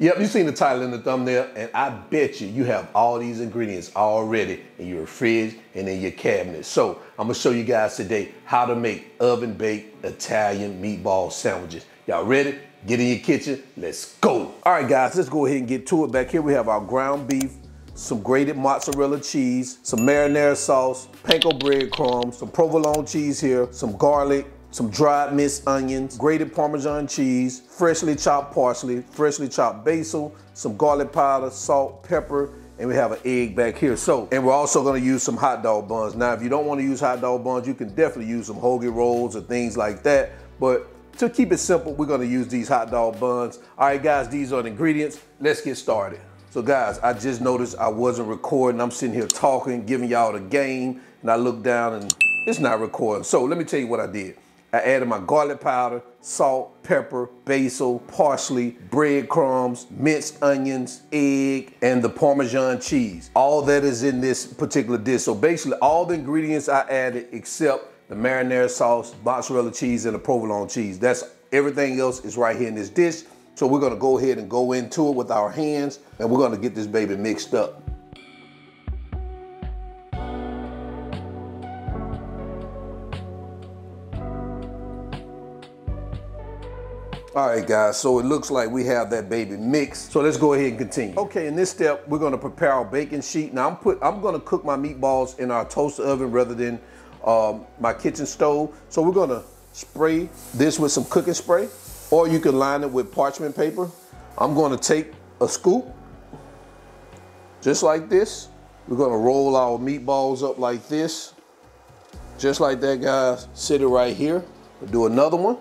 Yep, you seen the title in the thumbnail, and I bet you have all these ingredients already in your fridge and in your cabinet. So I'm gonna show you guys today how to make oven-baked Italian meatball sandwiches. Y'all ready? Get in your kitchen, let's go. All right guys, let's go ahead and get to it. Back here we have our ground beef, some grated mozzarella cheese, some marinara sauce, panko breadcrumbs, some provolone cheese here, some garlic, some dried minced onions, grated Parmesan cheese, freshly chopped parsley, freshly chopped basil, some garlic powder, salt, pepper, and we have an egg back here. And we're also gonna use some hot dog buns. Now, if you don't wanna use hot dog buns, you can definitely use some hoagie rolls or things like that. But to keep it simple, we're gonna use these hot dog buns. All right, guys, these are the ingredients. Let's get started. So guys, I just noticed I wasn't recording. I'm sitting here talking, giving y'all the game, and I look down and it's not recording. So let me tell you what I did. I added my garlic powder, salt, pepper, basil, parsley, breadcrumbs, minced onions, egg, and the Parmesan cheese. All that is in this particular dish. So basically all the ingredients I added except the marinara sauce, mozzarella cheese, and the provolone cheese. That's everything else is right here in this dish. So we're gonna go ahead and go into it with our hands, and we're gonna get this baby mixed up. All right guys, so it looks like we have that baby mixed. So let's go ahead and continue. Okay, in this step, we're gonna prepare our baking sheet. Now I'm gonna cook my meatballs in our toaster oven rather than my kitchen stove. So we're gonna spray this with some cooking spray, or you can line it with parchment paper. I'm gonna take a scoop, just like this. We're gonna roll our meatballs up like this. Just like that, guys. Sit it right here. We'll do another one.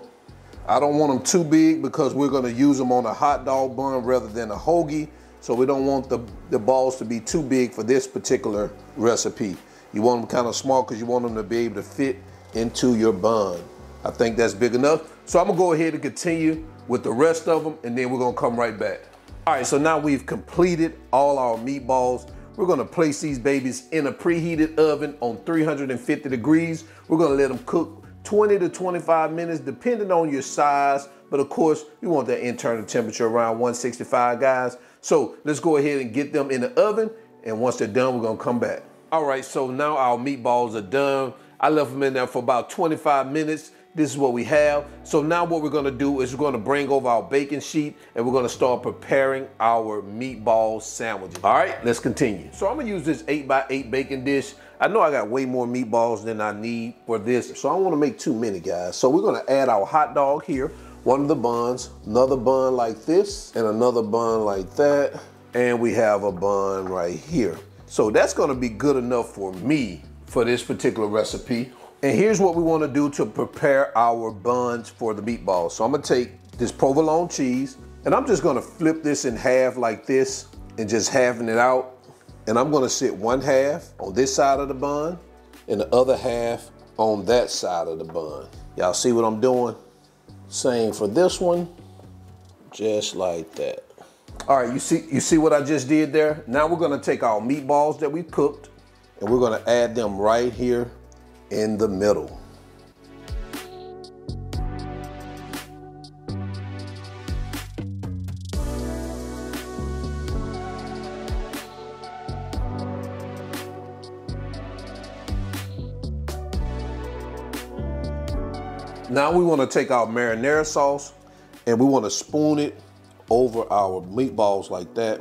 I don't want them too big because we're gonna use them on a hot dog bun rather than a hoagie. So we don't want the balls to be too big for this particular recipe. You want them kind of small because you want them to be able to fit into your bun. I think that's big enough. So I'm gonna go ahead and continue with the rest of them, and then we're gonna come right back. All right, so now we've completed all our meatballs. We're gonna place these babies in a preheated oven on 350 degrees. We're gonna let them cook 20 to 25 minutes, depending on your size. But of course, we want that internal temperature around 165, guys. So let's go ahead and get them in the oven. And once they're done, we're gonna come back. All right, so now our meatballs are done. I left them in there for about 25 minutes. This is what we have. So now what we're gonna do is we're gonna bring over our baking sheet and we're gonna start preparing our meatball sandwiches. All right, let's continue. So I'm gonna use this 8x8 baking dish. I know I got way more meatballs than I need for this, so I don't wanna make too many, guys. So we're gonna add our hot dog here, one of the buns, another bun like this, and another bun like that, and we have a bun right here. So that's gonna be good enough for me for this particular recipe. And here's what we wanna do to prepare our buns for the meatballs. So I'm gonna take this provolone cheese, and I'm just gonna flip this in half like this and just halving it out. And I'm gonna sit one half on this side of the bun and the other half on that side of the bun. Y'all see what I'm doing? Same for this one, just like that. All right, you see what I just did there? Now we're gonna take our meatballs that we cooked and we're gonna add them right here in the middle. Now we want to take our marinara sauce and we want to spoon it over our meatballs like that.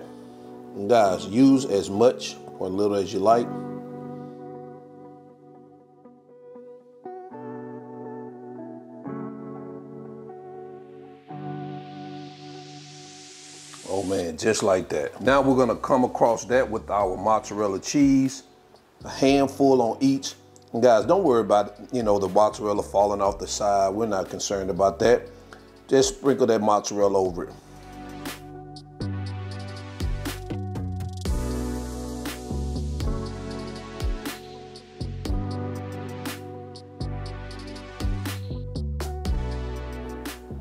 And guys, use as much or little as you like. Oh man, just like that. Now we're gonna come across that with our mozzarella cheese, a handful on each. And guys, don't worry about, the mozzarella falling off the side. We're not concerned about that. Just sprinkle that mozzarella over it.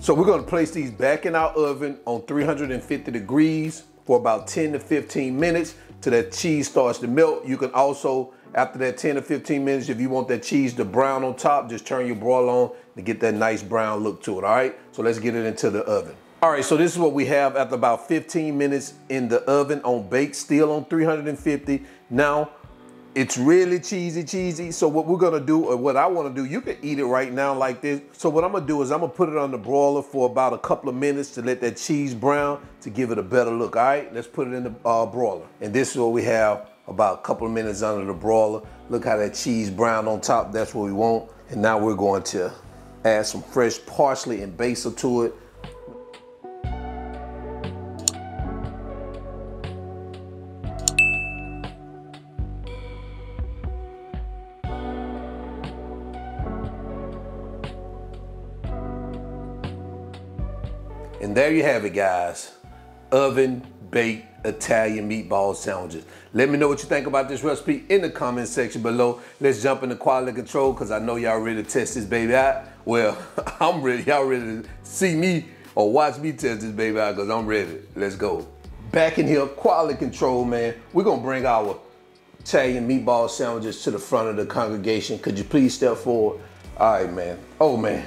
So we're gonna place these back in our oven on 350 degrees for about 10 to 15 minutes till that cheese starts to melt. You can also, after that 10 to 15 minutes, if you want that cheese to brown on top, just turn your broil on to get that nice brown look to it, all right? So let's get it into the oven. All right, so this is what we have after about 15 minutes in the oven on bake, still on 350. Now, it's really cheesy. So what we're gonna do, or what I wanna do, you can eat it right now like this. So what I'm gonna do is I'm gonna put it on the broiler for about a couple of minutes to let that cheese brown to give it a better look, all right? Let's put it in the broiler. And this is what we have about a couple of minutes under the broiler. Look how that cheese brown on top, that's what we want. And now we're going to add some fresh parsley and basil to it. And there you have it, guys. Oven baked Italian meatball sandwiches. Let me know what you think about this recipe in the comment section below. Let's jump into quality control because I know y'all ready to test this baby out. Well, I'm ready. Y'all ready to see me or watch me test this baby out because I'm ready. Let's go. Back in here, quality control, man. We're gonna bring our Italian meatball sandwiches to the front of the congregation. Could you please step forward? All right, man. Oh, man.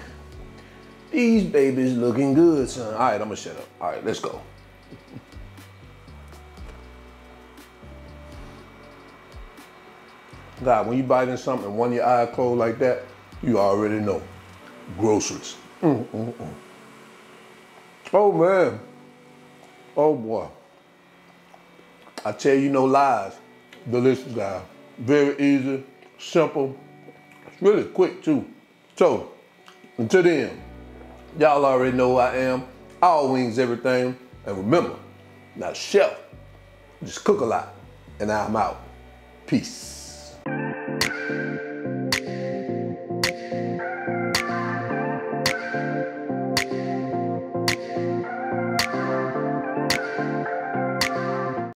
These babies looking good, son. All right, I'm gonna shut up. All right, let's go. God, when you bite in something and one of your eyes closed like that, you already know. Groceries. Oh, man. Oh, boy. I tell you no lies. Delicious, guys. Very easy, simple. It's really quick, too. So, until then, y'all already know who I am. All wings, everything. And remember, not chef, just cook a lot. And I'm out. Peace.